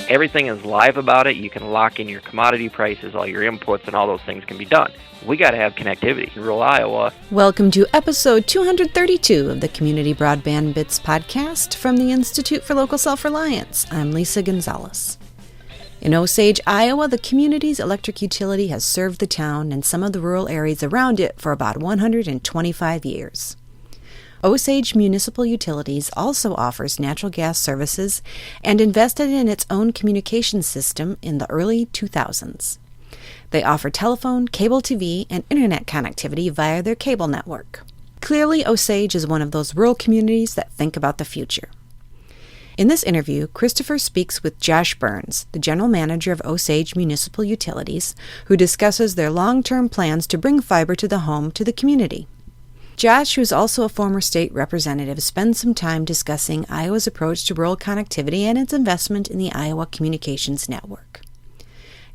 Everything is live about it. You can lock in your commodity prices, all your inputs, and all those things can be done. We got to have connectivity in rural Iowa. Welcome to episode 232 of the Community Broadband Bits podcast from the Institute for Local Self-Reliance. I'm Lisa Gonzalez. In Osage, Iowa, the community's electric utility has served the town and some of the rural areas around it for about 125 years. Osage Municipal Utilities also offers natural gas services and invested in its own communication system in the early 2000s. They offer telephone, cable TV, and internet connectivity via their cable network. Clearly, Osage is one of those rural communities that think about the future. In this interview, Christopher speaks with Josh Burns, the general manager of Osage Municipal Utilities, who discusses their long-term plans to bring fiber to the home to the community. Josh, who is also a former state representative, spends some time discussing Iowa's approach to rural connectivity and its investment in the Iowa Communications Network.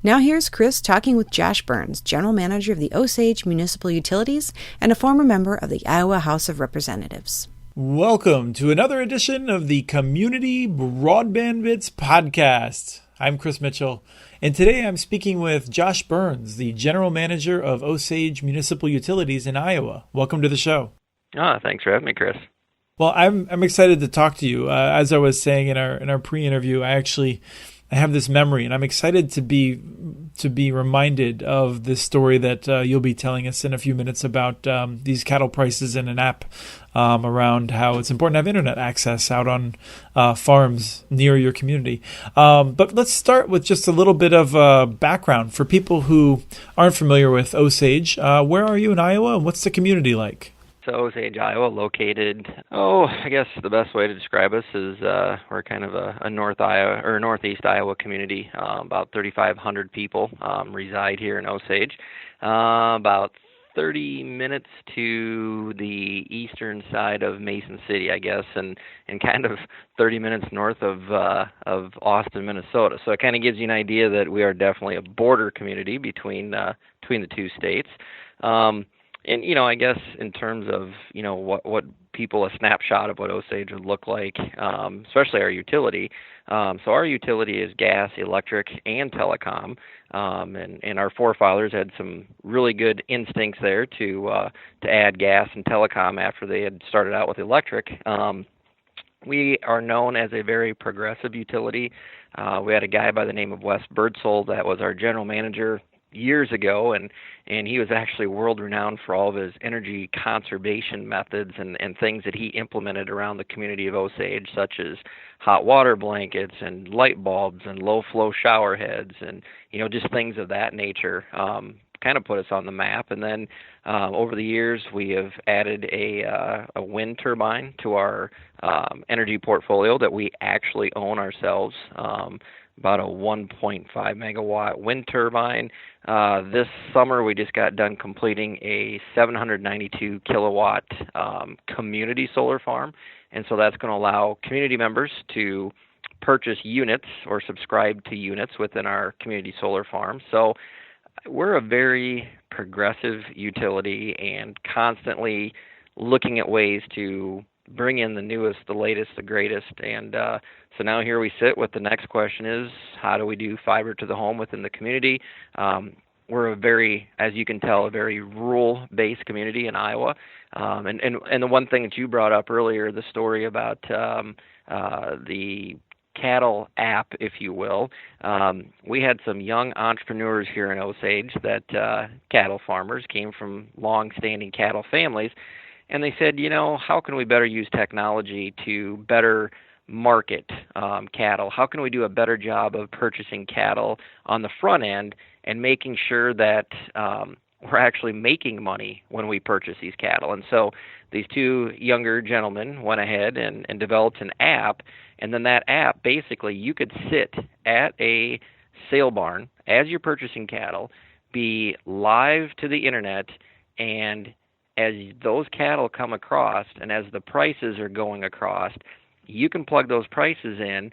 Now here's Chris talking with Josh Burns, general manager of the Osage Municipal Utilities and a former member of the Iowa House of Representatives. Welcome to another edition of the Community Broadband Bits podcast. I'm Chris Mitchell, and today I'm speaking with Josh Burns, the General Manager of Osage Municipal Utilities in Iowa. Welcome to the show. Thanks for having me, Chris. Well, I'm excited to talk to you. As I was saying in our pre-interview, I have this memory, and I'm excited to be reminded of this story that you'll be telling us in a few minutes about these cattle prices and an app around how it's important to have internet access out on farms near your community. But let's start with just a little bit of background for people who aren't familiar with Osage. Where are you in Iowa, and what's the community like? So Osage, Iowa, located, I guess the best way to describe us is we're kind of a northeast Iowa community. About 3,500 people reside here in Osage. About 30 minutes to the eastern side of Mason City, I guess, and kind of 30 minutes north of Austin, Minnesota. So it kind of gives you an idea that we are definitely a border community between the two states. And, I guess in terms of, what people, a snapshot of what Osage would look like, especially our utility. So our utility is gas, electric, and telecom. And our forefathers had some really good instincts there to add gas and telecom after they had started out with electric. We are known as a very progressive utility. We had a guy by the name of Wes Birdsell that was our general manager years ago, and he was actually world-renowned for all of his energy conservation methods and things that he implemented around the community of Osage, such as hot water blankets and light bulbs and low-flow shower heads and, just things of that nature. Kind of put us on the map. And then over the years, we have added a wind turbine to our energy portfolio that we actually own ourselves. About a 1.5 megawatt wind turbine. This summer, we just got done completing a 792 kilowatt community solar farm, and so that's going to allow community members to purchase units or subscribe to units within our community solar farm. So we're a very progressive utility and constantly looking at ways to bring in the newest, the latest, the greatest. And so now here we sit with the next question is, how do we do fiber to the home within the community? We're a very, as you can tell, a very rural-based community in Iowa. And the one thing that you brought up earlier, the story about the cattle app, if you will. We had some young entrepreneurs here in Osage that cattle farmers came from long-standing cattle families. And they said, how can we better use technology to better market cattle? How can we do a better job of purchasing cattle on the front end and making sure that we're actually making money when we purchase these cattle? And so these two younger gentlemen went ahead and developed an app. And then that app, basically, you could sit at a sale barn as you're purchasing cattle, be live to the internet, and as those cattle come across and as the prices are going across, you can plug those prices in,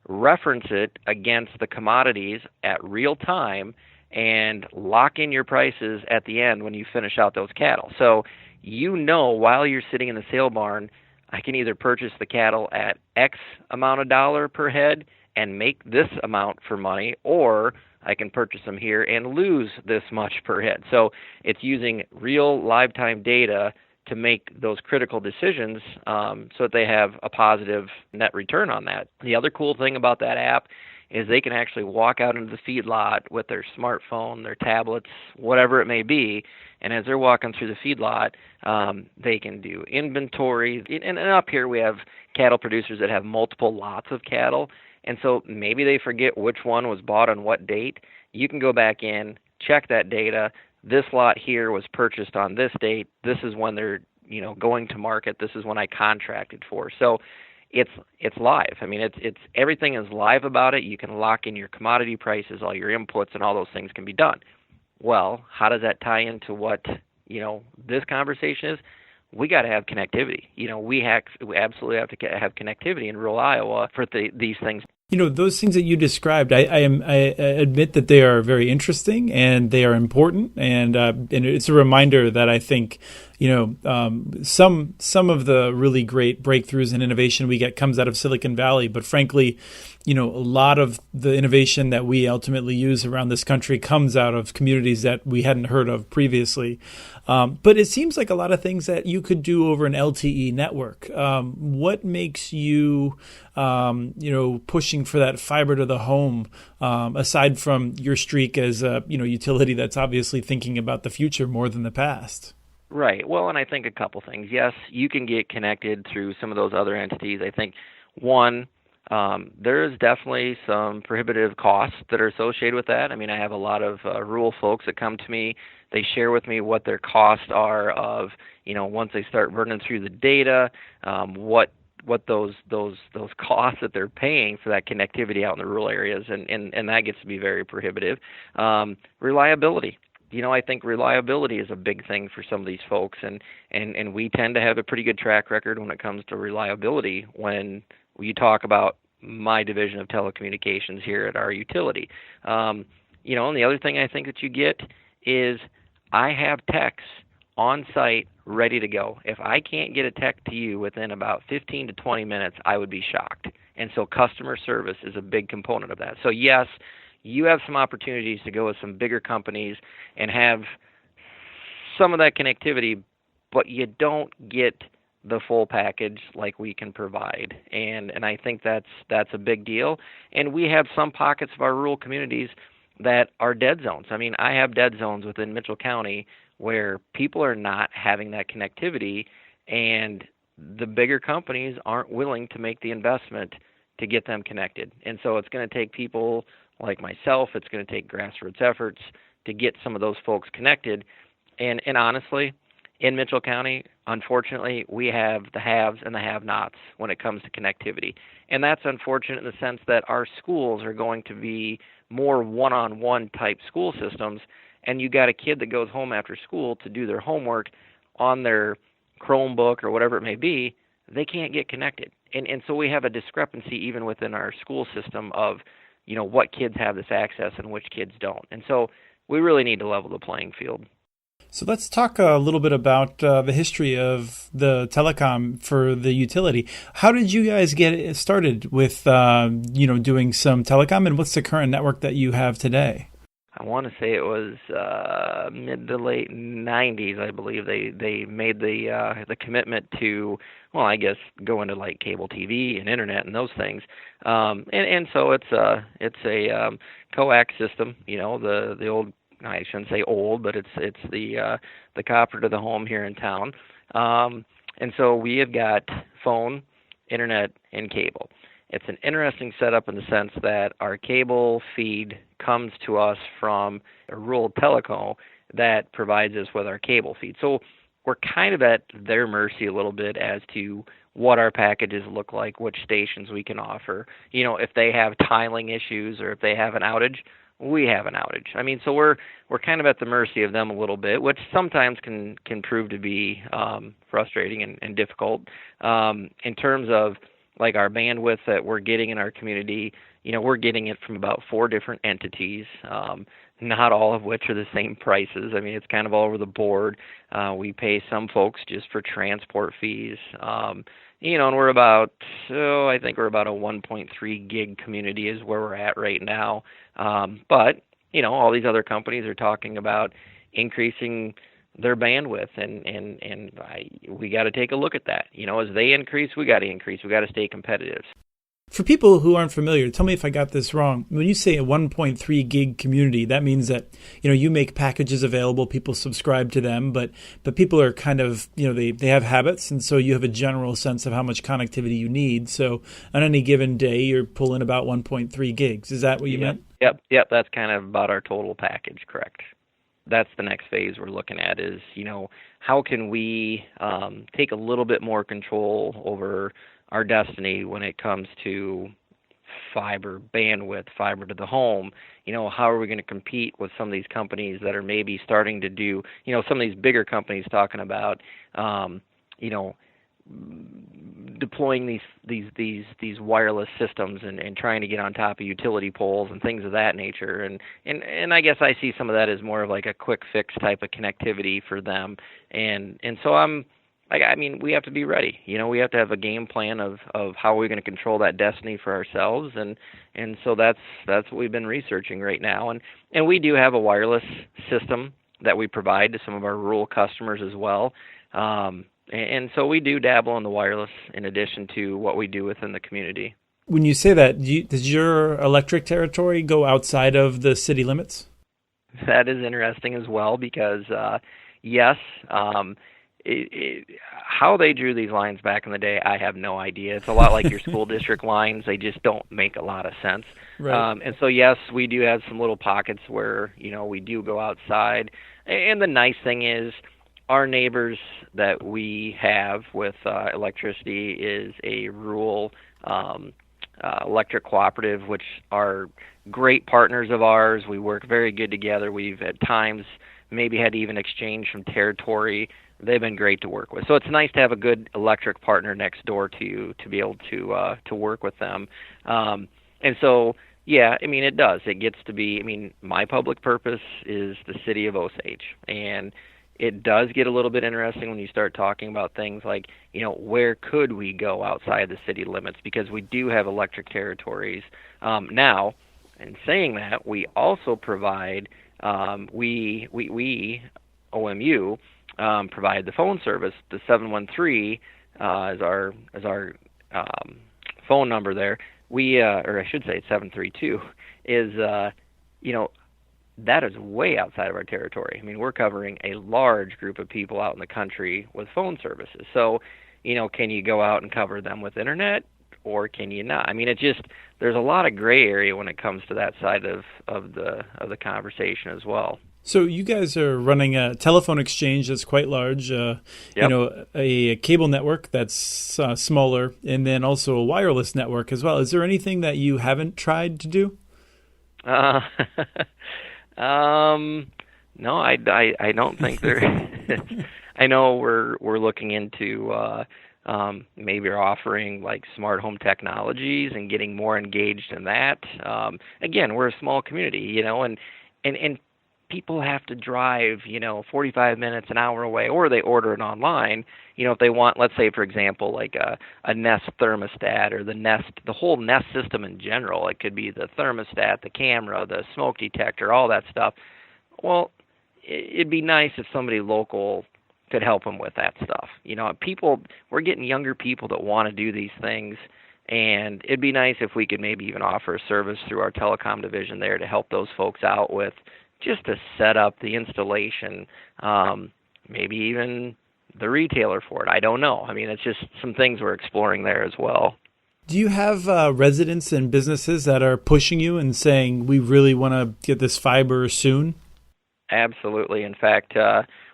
reference it against the commodities at real time, and lock in your prices at the end when you finish out those cattle. So while you're sitting in the sale barn, I can either purchase the cattle at X amount of dollar per head and make this amount for money, or I can purchase them here and lose this much per hit. So it's using real live time data to make those critical decisions so that they have a positive net return on that. The other cool thing about that app is they can actually walk out into the feedlot with their smartphone, their tablets, whatever it may be, and as they're walking through the feedlot, they can do inventory. And up here we have cattle producers that have multiple lots of cattle, and so maybe they forget which one was bought on what date. You can go back in, check that data. This lot here was purchased on this date. This is when they're going to market. This is when I contracted for. So it's live. I mean, it's everything is live about it. You can lock in your commodity prices, all your inputs, and all those things can be done. Well, how does that tie into what this conversation is? We got to have connectivity. We absolutely have to have connectivity in rural Iowa for these things. Those things that you described, I admit that they are very interesting and they are important, and it's a reminder that I think some of the really great breakthroughs and innovation we get comes out of Silicon Valley, but frankly, a lot of the innovation that we ultimately use around this country comes out of communities that we hadn't heard of previously. But it seems like a lot of things that you could do over an LTE network. What makes you, pushing for that fiber to the home, aside from your streak as a utility that's obviously thinking about the future more than the past? Right. Well, and I think a couple things. Yes, you can get connected through some of those other entities. I think one, there is definitely some prohibitive costs that are associated with that. I mean, I have a lot of rural folks that come to me. They share with me what their costs are of, once they start burning through the data, what those costs that they're paying for that connectivity out in the rural areas, and that gets to be very prohibitive. Reliability. I think reliability is a big thing for some of these folks, and we tend to have a pretty good track record when it comes to reliability when you talk about my division of telecommunications here at our utility. And the other thing I think that you get is I have techs on site ready to go. If I can't get a tech to you within about 15 to 20 minutes, I would be shocked. And so customer service is a big component of that. So yes, you have some opportunities to go with some bigger companies and have some of that connectivity, but you don't get the full package like we can provide. And I think that's a big deal. And we have some pockets of our rural communities that are dead zones. I mean, I have dead zones within Mitchell County where people are not having that connectivity, and the bigger companies aren't willing to make the investment to get them connected. And so it's going to take people like myself, it's going to take grassroots efforts to get some of those folks connected. And honestly, in Mitchell County, unfortunately, we have the haves and the have-nots when it comes to connectivity. And that's unfortunate in the sense that our schools are going to be more one-on-one type school systems, and you got a kid that goes home after school to do their homework on their Chromebook or whatever it may be, they can't get connected. And so we have a discrepancy even within our school system of, what kids have this access and which kids don't. And so we really need to level the playing field. So let's talk a little bit about the history of the telecom for the utility. How did you guys get started with, doing some telecom, and what's the current network that you have today? I want to say it was mid to late 90s, I believe. They made the commitment to, well, I guess go into like cable TV and internet and those things. And so it's a coax system, the old, I shouldn't say old, but it's the copper to the home here in town. And so we have got phone, internet, and cable. It's an interesting setup in the sense that our cable feed comes to us from a rural teleco that provides us with our cable feed. So we're kind of at their mercy a little bit as to what our packages look like, which stations we can offer. If they have tiling issues or if they have an outage, we have an outage. I mean, so we're kind of at the mercy of them a little bit, which sometimes can prove to be frustrating and difficult. In terms of like our bandwidth that we're getting in our community, we're getting it from about 4 different entities, not all of which are the same prices. I mean, it's kind of all over the board. We pay some folks just for transport fees. And we're about, I think we're about a 1.3 gig community is where we're at right now. But, all these other companies are talking about increasing their bandwidth, and we got to take a look at that. As they increase, we got to increase. We got to stay competitive. For people who aren't familiar, tell me if I got this wrong. When you say a 1.3 gig community, that means that, you make packages available, people subscribe to them, but people are kind of, they have habits, and so you have a general sense of how much connectivity you need. So on any given day, you're pulling about 1.3 gigs. Is that what you meant? Yep. That's kind of about our total package, correct. That's the next phase we're looking at is, how can we take a little bit more control over our destiny when it comes to fiber bandwidth, fiber to the home. How are we going to compete with some of these companies that are maybe starting to do, some of these bigger companies talking about, deploying these wireless systems and trying to get on top of utility poles and things of that nature. And I guess I see some of that as more of like a quick fix type of connectivity for them. And so we have to be ready. We have to have a game plan of how we're going to control that destiny for ourselves, and so that's what we've been researching right now. And we do have a wireless system that we provide to some of our rural customers as well. And so we do dabble in the wireless in addition to what we do within the community. When you say that, does your electric territory go outside of the city limits? That is interesting as well because, yes. How they drew these lines back in the day, I have no idea. It's a lot like your school district lines. They just don't make a lot of sense. Right. And so, yes, we do have some little pockets where, we do go outside. And the nice thing is our neighbors that we have with electricity is a rural electric cooperative, which are great partners of ours. We work very good together. We've at times maybe had to even exchange some territory. They've been great to work with. So it's nice to have a good electric partner next door to you to be able to work with them. And so, yeah, it does. It gets to be, my public purpose is the city of Osage. And it does get a little bit interesting when you start talking about things like, where could we go outside the city limits? Because we do have electric territories. Now, in saying that, we also provide, we OMU, provide the phone service. The 713 is our phone number there. We or I should say it's 732 is that is way outside of our territory. We're covering a large group of people out in the country with phone services. So, can you go out and cover them with internet or can you not? It just there's a lot of gray area when it comes to that side of the conversation as well. So you guys are running a telephone exchange that's quite large, Yep. A cable network that's smaller, and then also a wireless network as well. Is there anything that you haven't tried to do? No, I don't think there is. I know we're looking into maybe offering like smart home technologies and getting more engaged in that. Again, we're a small community, and people have to drive, 45 minutes, an hour away, or they order it online, if they want, let's say, for example, like a Nest thermostat or the whole Nest system in general. It could be the thermostat, the camera, the smoke detector, all that stuff. Well, it'd be nice if somebody local could help them with that stuff. We're getting younger people that want to do these things, and it'd be nice if we could maybe even offer a service through our telecom division there to help those folks out with just to set up the installation, maybe even the retailer for it. I don't know. It's just some things we're exploring there as well. Do you have residents and businesses that are pushing you and saying, we really want to get this fiber soon? Absolutely. In fact,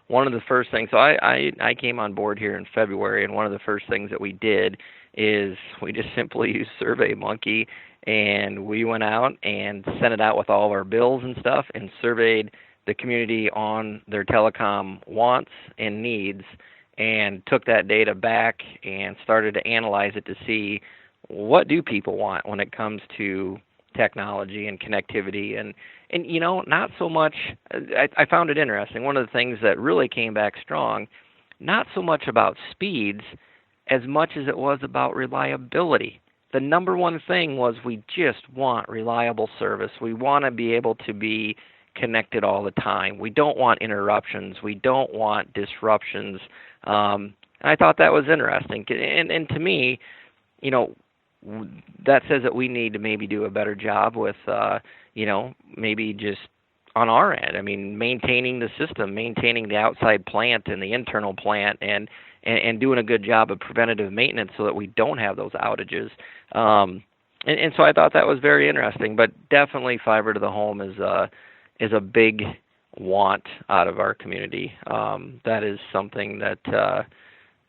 one of the first things, so I came on board here in February, and one of the first things that we did is we just simply used SurveyMonkey, and we went out and sent it out with all of our bills and stuff and surveyed the community on their telecom wants and needs and took that data back and started to analyze it to see what do people want when it comes to technology and connectivity. And not so much, I found it interesting. One of the things that really came back strong, not so much about speeds as much as it was about reliability. The number one thing was we just want reliable service. We want to be able to be connected all the time. We don't want interruptions. We don't want disruptions. And I thought that was interesting. And to me, that says that we need to maybe do a better job with, maybe just on our end. I mean, maintaining the system, maintaining the outside plant and the internal plant, and doing a good job of preventative maintenance so that we don't have those outages. And so I thought that was very interesting. But definitely, fiber to the home is a big want out of our community. That is something that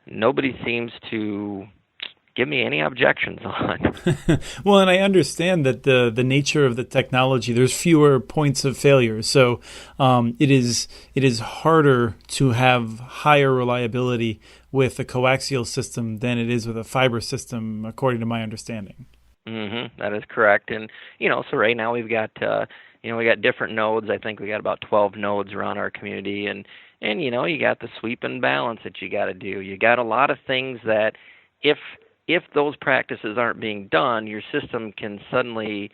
nobody seems to give me any objections on. Well, and I understand that the nature of the technology, there's fewer points of failure. So it is harder to have higher reliability with a coaxial system than it is with a fiber system, according to my understanding. That is correct. And, so right now we've got, we got different nodes. I think we got about 12 nodes around our community. And you got the sweep and balance that you got to do. You got a lot of things that if those practices aren't being done, your system can suddenly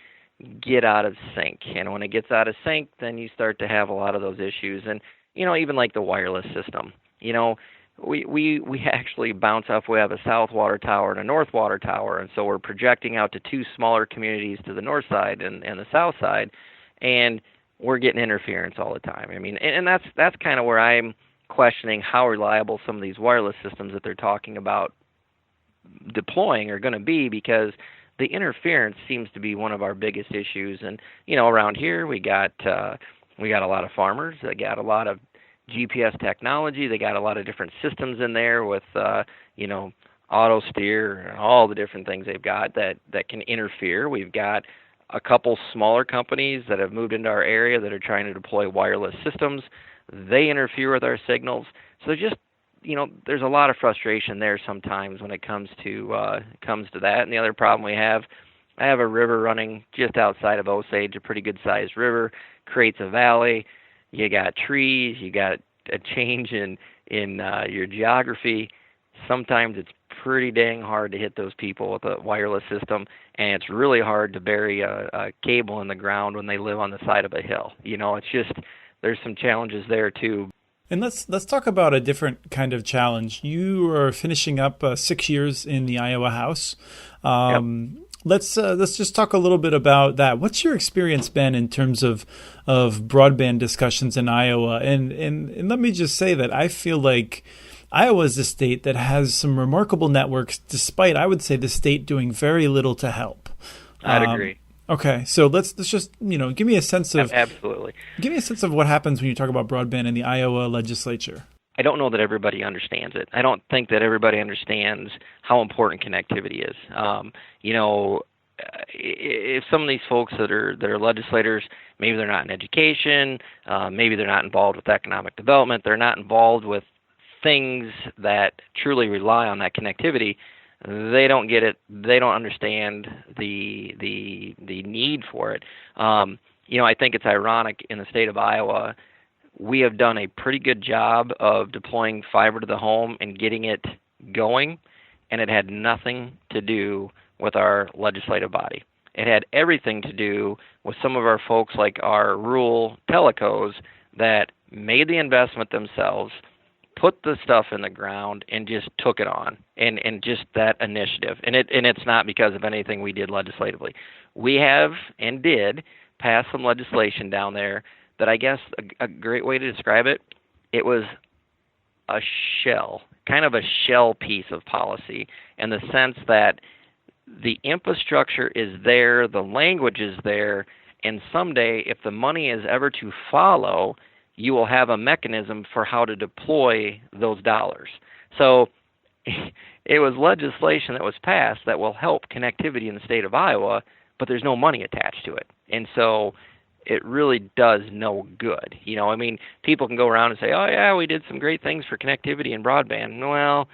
get out of sync. And when it gets out of sync, then you start to have a lot of those issues. And, even like the wireless system, we actually bounce off. We have a south water tower and a north water tower. And so we're projecting out to two smaller communities to the north side and the south side. And we're getting interference all the time. I mean, and that's kind of where I'm questioning how reliable some of these wireless systems that they're talking about deploying are going to be, because the interference seems to be one of our biggest issues. And around here we got a lot of farmers. They got a lot of GPS technology. They got a lot of different systems in there with auto steer and all the different things they've got that can interfere. We've got a couple smaller companies that have moved into our area that are trying to deploy wireless systems. They interfere with our signals. So just there's a lot of frustration there sometimes when it comes to that. And the other problem I have a river running just outside of Osage, a pretty good sized river, creates a valley. You got trees, you got a change in your geography. Sometimes it's pretty dang hard to hit those people with a wireless system, and it's really hard to bury a cable in the ground when they live on the side of a hill. It's just, there's some challenges there too. And let's talk about a different kind of challenge. You are finishing up 6 years in the Iowa House. Yep. Let's just talk a little bit about that. What's your experience been in terms of broadband discussions in Iowa? And let me just say that I feel like Iowa is a state that has some remarkable networks, despite, I would say, the state doing very little to help. I'd agree. Okay, so let's just give me a sense of absolutely. Give me a sense of what happens when you talk about broadband in the Iowa legislature. I don't know that everybody understands it. I don't think that everybody understands how important connectivity is. If some of these folks that are legislators, maybe they're not in education, maybe they're not involved with economic development, they're not involved with things that truly rely on that connectivity. They don't get it. They don't understand the need for it. I think it's ironic in the state of Iowa, we have done a pretty good job of deploying fiber to the home and getting it going, and it had nothing to do with our legislative body. It had everything to do with some of our folks like our rural telecos that made the investment themselves, put the stuff in the ground, and just took it on, and just that initiative. And it's not because of anything we did legislatively. We have and did pass some legislation down there that I guess a great way to describe it, it was a shell, kind of a shell piece of policy, in the sense that the infrastructure is there, the language is there, and someday if the money is ever to follow, you will have a mechanism for how to deploy those dollars. So it was legislation that was passed that will help connectivity in the state of Iowa, but there's no money attached to it. And so it really does no good. People can go around and say, oh, yeah, we did some great things for connectivity and broadband. Well,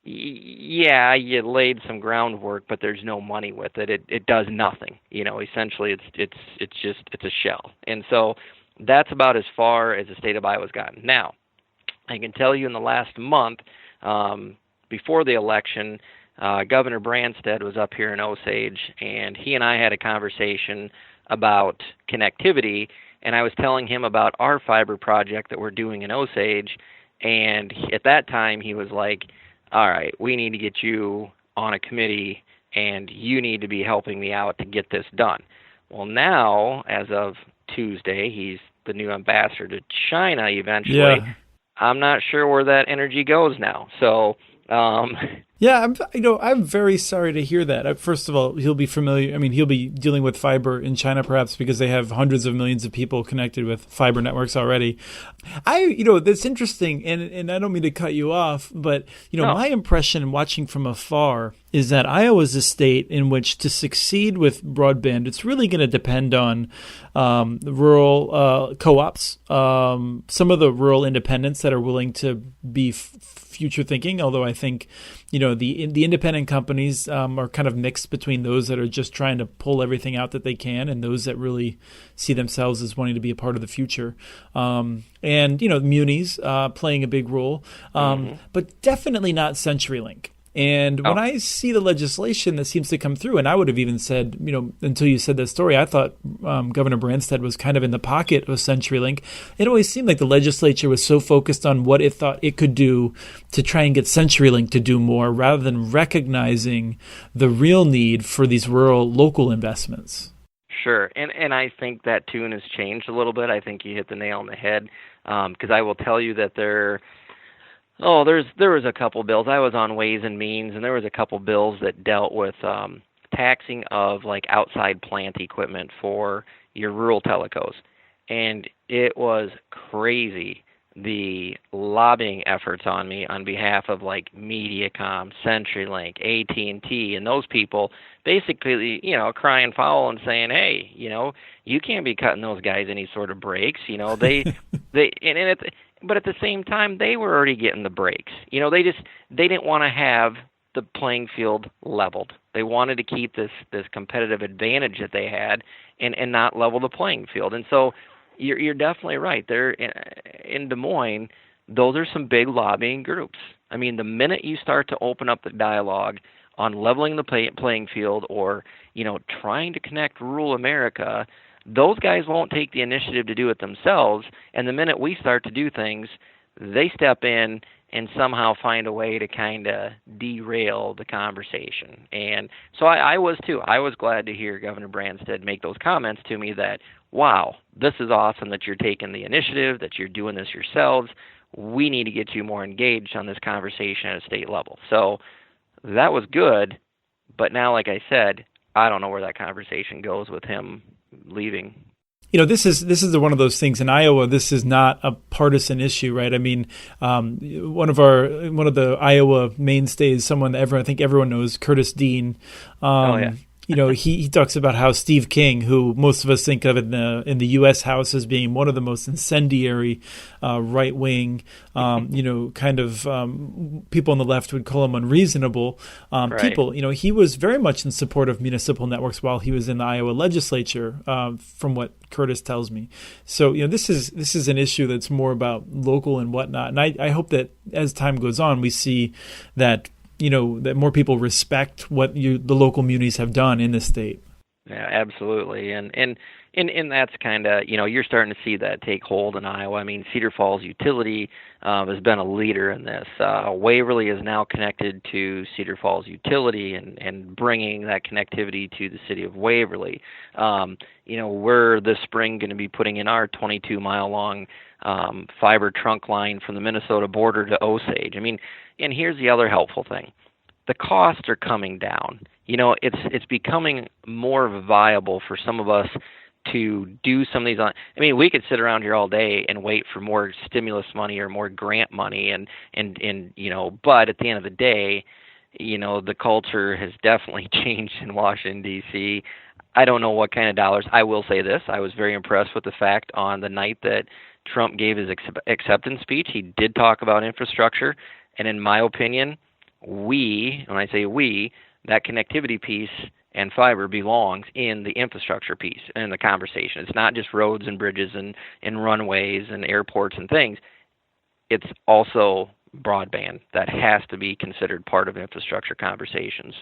yeah, you laid some groundwork, but there's no money with it. It does nothing. Essentially it's a shell. And so that's about as far as the state of Iowa's gotten. Now, I can tell you in the last month, before the election, Governor Branstad was up here in Osage, and he and I had a conversation about connectivity, and I was telling him about our fiber project that we're doing in Osage, and at that time he was like, all right, we need to get you on a committee, and you need to be helping me out to get this done. Well, now, as of Tuesday, he's the new ambassador to China eventually. Yeah. I'm not sure where that energy goes now. So, yeah, I'm very sorry to hear that. First of all, he'll be familiar. I mean, he'll be dealing with fiber in China, perhaps because they have hundreds of millions of people connected with fiber networks already. That's interesting, and I don't mean to cut you off, but No. My impression watching from afar is that Iowa is a state in which to succeed with broadband, it's really going to depend on rural co-ops, some of the rural independents that are willing to be future thinking, although I think the independent companies are kind of mixed between those that are just trying to pull everything out that they can and those that really see themselves as wanting to be a part of the future. And munis playing a big role, but definitely not CenturyLink. And when I see the legislation that seems to come through, and I would have even said, until you said that story, I thought Governor Branstad was kind of in the pocket of CenturyLink. It always seemed like the legislature was so focused on what it thought it could do to try and get CenturyLink to do more, rather than recognizing the real need for these rural local investments. Sure, and I think that tune has changed a little bit. I think you hit the nail on the head, because I will tell you that there was a couple bills. I was on Ways and Means, and there was a couple bills that dealt with taxing of like outside plant equipment for your rural telecos, and it was crazy, the lobbying efforts on me on behalf of like Mediacom, CenturyLink, AT&T, and those people basically, crying foul and saying, hey, you can't be cutting those guys any sort of breaks. But at the same time, they were already getting the breaks. They didn't want to have the playing field leveled. They wanted to keep this competitive advantage that they had and not level the playing field. And so you're definitely right. There in Des Moines, those are some big lobbying groups. I mean, the minute you start to open up the dialogue on leveling the playing field or, trying to connect rural America, those guys won't take the initiative to do it themselves. And the minute we start to do things, they step in and somehow find a way to kind of derail the conversation. And so I was too. I was glad to hear Governor Branstad make those comments to me that, wow, this is awesome that you're taking the initiative, that you're doing this yourselves. We need to get you more engaged on this conversation at a state level. So that was good. But now, like I said, I don't know where that conversation goes with him leaving. This is one of those things in Iowa. This is not a partisan issue, right? I mean, one of the Iowa mainstays, someone that I think everyone knows, Curtis Dean. He talks about how Steve King, who most of us think of in the U.S. House as being one of the most incendiary right wing, kind of people on the left would call him unreasonable people. He was very much in support of municipal networks while he was in the Iowa legislature, from what Curtis tells me. So this is an issue that's more about local and whatnot. And I hope that as time goes on, we see that that more people respect what the local munis have done in the state. Yeah, absolutely. And that's kind of, you're starting to see that take hold in Iowa. I mean, Cedar Falls Utility has been a leader in this. Waverly is now connected to Cedar Falls Utility and bringing that connectivity to the city of Waverly. We're this spring going to be putting in our 22-mile-long fiber trunk line from the Minnesota border to Osage. I mean, and here's the other helpful thing. The costs are coming down. It's becoming more viable for some of us to do some of these. We could sit around here all day and wait for more stimulus money or more grant money and but at the end of the day, the culture has definitely changed in Washington, D.C. I don't know what kind of dollars. I will say this. I was very impressed with the fact on the night that Trump gave his acceptance speech, he did talk about infrastructure. And in my opinion, when I say we, that connectivity piece and fiber belongs in the infrastructure piece in the conversation. It's not just roads and bridges and runways and airports and things. It's also broadband. That has to be considered part of infrastructure conversations.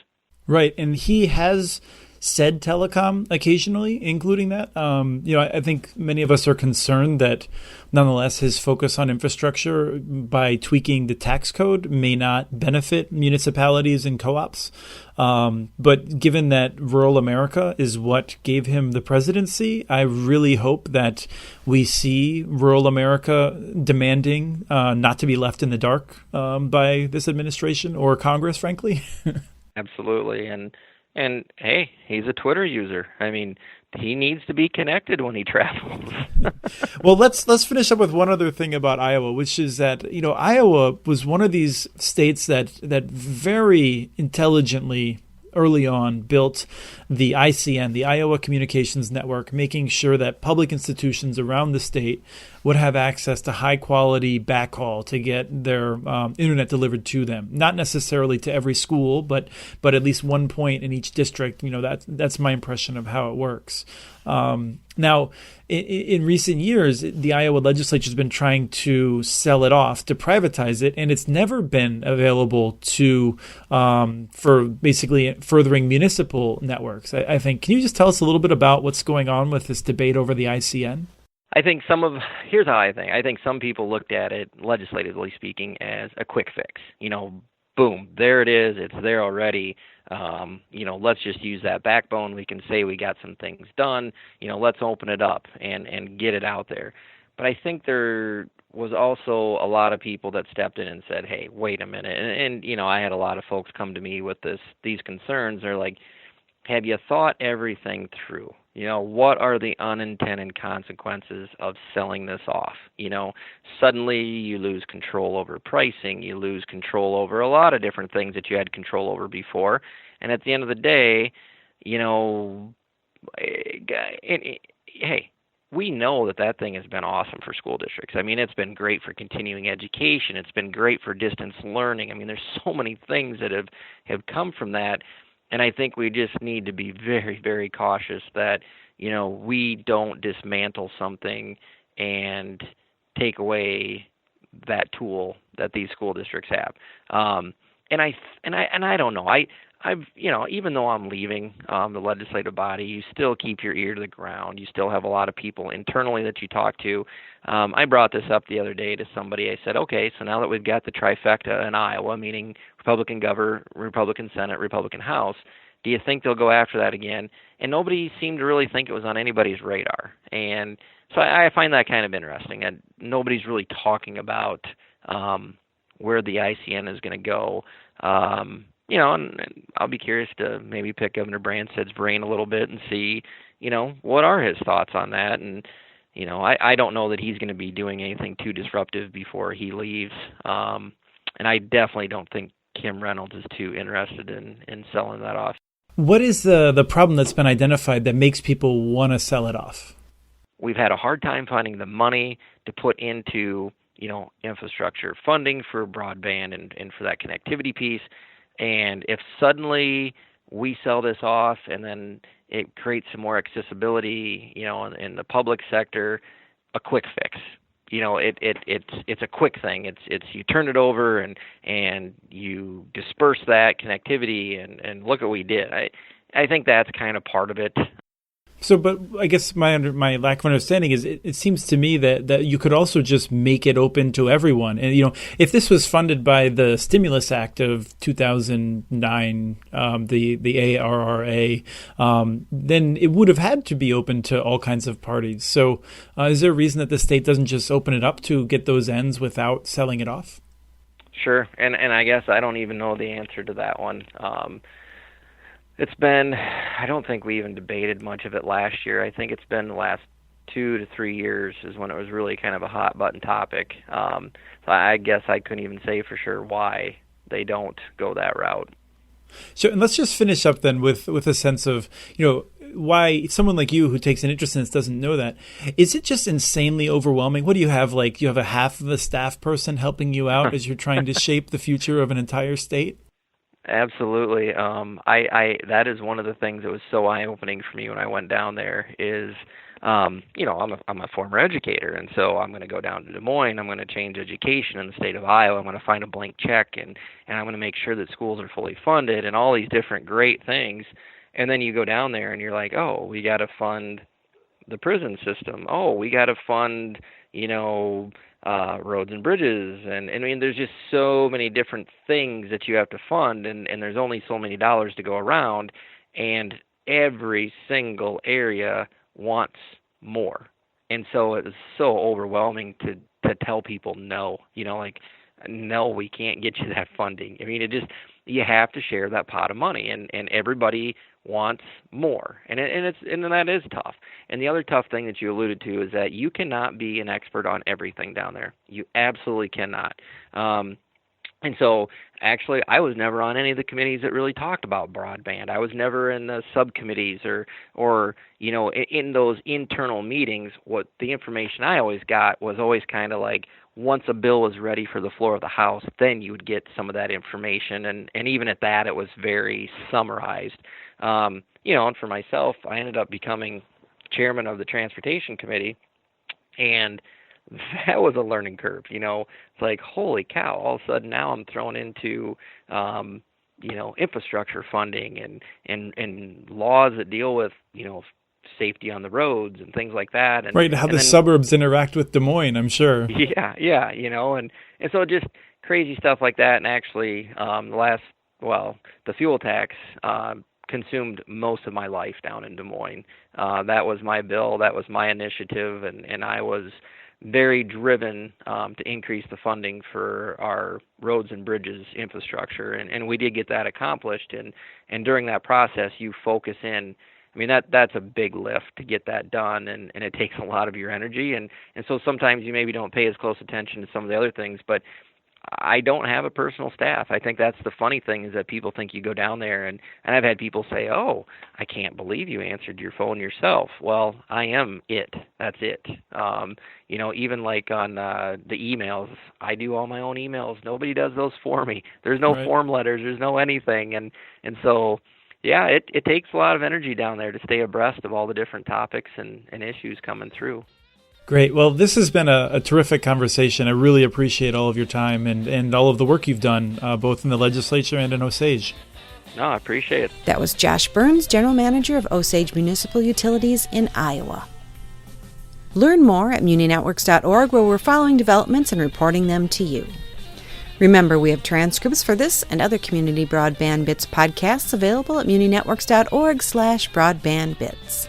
Right, and he has said telecom occasionally, including that. I think many of us are concerned that nonetheless his focus on infrastructure by tweaking the tax code may not benefit municipalities and co-ops. But given that rural America is what gave him the presidency, I really hope that we see rural America demanding not to be left in the dark by this administration or Congress, frankly. Absolutely. And hey, he's a Twitter user. I mean, he needs to be connected when he travels. Well, let's finish up with one other thing about Iowa, which is that, Iowa was one of these states that very intelligently early on built the ICN, the Iowa Communications Network, making sure that public institutions around the state would have access to high quality backhaul to get their internet delivered to them. Not necessarily to every school, but at least one point in each district. That's my impression of how it works. Now, in recent years, the Iowa legislature has been trying to sell it off, to privatize it, and it's never been available for basically furthering municipal networks. I think. Can you just tell us a little bit about what's going on with this debate over the ICN? I think here's how I think. I think some people looked at it, legislatively speaking, as a quick fix. Boom, there it is. It's there already. Let's just use that backbone. We can say we got some things done. Let's open it up and get it out there. But I think there was also a lot of people that stepped in and said, hey, wait a minute. And I had a lot of folks come to me with these concerns. They're like, have you thought everything through? What are the unintended consequences of selling this off? Suddenly you lose control over pricing. You lose control over a lot of different things that you had control over before. And at the end of the day, hey, we know that thing has been awesome for school districts. I mean, it's been great for continuing education. It's been great for distance learning. I mean, there's so many things that have come from that. And I think we just need to be very, very cautious that, we don't dismantle something and take away that tool that these school districts have. And I don't know. I've even though I'm leaving the legislative body, you still keep your ear to the ground. You still have a lot of people internally that you talk to. I brought this up the other day to somebody. I said, okay, so now that we've got the trifecta in Iowa, meaning Republican governor, Republican Senate, Republican House, do you think they'll go after that again? And nobody seemed to really think it was on anybody's radar. And so I find that kind of interesting. And nobody's really talking about where the ICN is going to go. And I'll be curious to maybe pick Governor Branstad's brain a little bit and see, what are his thoughts on that. And, I don't know that he's going to be doing anything too disruptive before he leaves. And I definitely don't think Kim Reynolds is too interested in selling that off. What is the problem that's been identified that makes people want to sell it off? We've had a hard time finding the money to put into, infrastructure funding for broadband and for that connectivity piece. And if suddenly we sell this off and then it creates some more accessibility, in the public sector, a quick fix. It's a quick thing. It's you turn it over and you disperse that connectivity and look what we did. I think that's kind of part of it. So, but I guess my lack of understanding is it seems to me that you could also just make it open to everyone. And, if this was funded by the Stimulus Act of 2009, the ARRA, then it would have had to be open to all kinds of parties. So is there a reason that the state doesn't just open it up to get those ends without selling it off? Sure. And I guess I don't even know the answer to that one. It's been, I don't think we even debated much of it last year. I think it's been the last 2 to 3 years is when it was really kind of a hot button topic. So I guess I couldn't even say for sure why they don't go that route. So, and let's just finish up then with a sense of, why someone like you who takes an interest in this doesn't know that. Is it just insanely overwhelming? What do you have? Like, you have a half of a staff person helping you out as you're trying to shape the future of an entire state? Absolutely. I that is one of the things that was so eye-opening for me when I went down there is I'm a former educator, and so I'm going to go down to Des Moines. I'm going to change education in the state of Iowa. I'm going to find a blank check, and I'm going to make sure that schools are fully funded and all these different great things. And then you go down there and you're like, oh, we got to fund the prison system. Oh, we got to fund, roads and bridges. And I mean, there's just so many different things that you have to fund, and there's only so many dollars to go around, and every single area wants more. And so it was so overwhelming to tell people no, no, we can't get you that funding. I mean, you have to share that pot of money, and everybody wants more, and that is tough. And the other tough thing that you alluded to is that you cannot be an expert on everything down there. You absolutely cannot. And so, actually, I was never on any of the committees that really talked about broadband. I was never in the subcommittees or in those internal meetings. What the information I always got was always kind of like, once a bill was ready for the floor of the House, then you would get some of that information. And even at that, it was very summarized. And for myself, I ended up becoming chairman of the Transportation Committee, and that was a learning curve. It's like, holy cow, all of a sudden now I'm thrown into, infrastructure funding and laws that deal with, safety on the roads and things like that. And, right, how the suburbs interact with Des Moines, I'm sure. Yeah, and so just crazy stuff like that. And actually, the fuel tax consumed most of my life down in Des Moines. That was my bill, that was my initiative, and I was very driven to increase the funding for our roads and bridges infrastructure, and we did get that accomplished. And during that process, you focus in. I mean, that's a big lift to get that done, and it takes a lot of your energy, and so sometimes you maybe don't pay as close attention to some of the other things, but I don't have a personal staff. I think that's the funny thing, is that people think you go down there, and I've had people say, oh, I can't believe you answered your phone yourself. Well, I am it. That's it. Even like on the emails, I do all my own emails. Nobody does those for me. There's no form letters. There's no anything. And so, yeah, it takes a lot of energy down there to stay abreast of all the different topics and issues coming through. Great. Well, this has been a terrific conversation. I really appreciate all of your time and all of the work you've done, both in the legislature and in Osage. No, I appreciate it. That was Josh Burns, General Manager of Osage Municipal Utilities in Iowa. Learn more at muninetworks.org, where we're following developments and reporting them to you. Remember, we have transcripts for this and other Community Broadband Bits podcasts available at muninetworks.org/broadbandbits.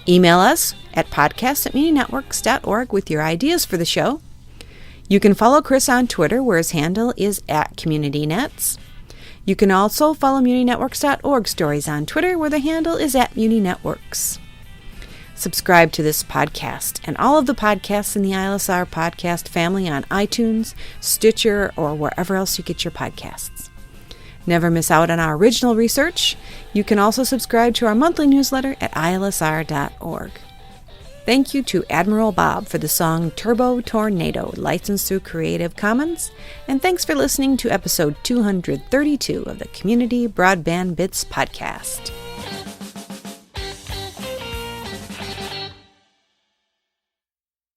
Email us at podcast@muninetworks.org with your ideas for the show. You can follow Chris on Twitter, where his handle is @CommunityNets. You can also follow muninetworks.org stories on Twitter, where the handle is @muninetworks. Subscribe to this podcast and all of the podcasts in the ILSR podcast family on iTunes, Stitcher, or wherever else you get your podcasts. Never miss out on our original research. You can also subscribe to our monthly newsletter at ilsr.org. Thank you to Admiral Bob for the song Turbo Tornado, licensed through Creative Commons. And thanks for listening to episode 232 of the Community Broadband Bits podcast.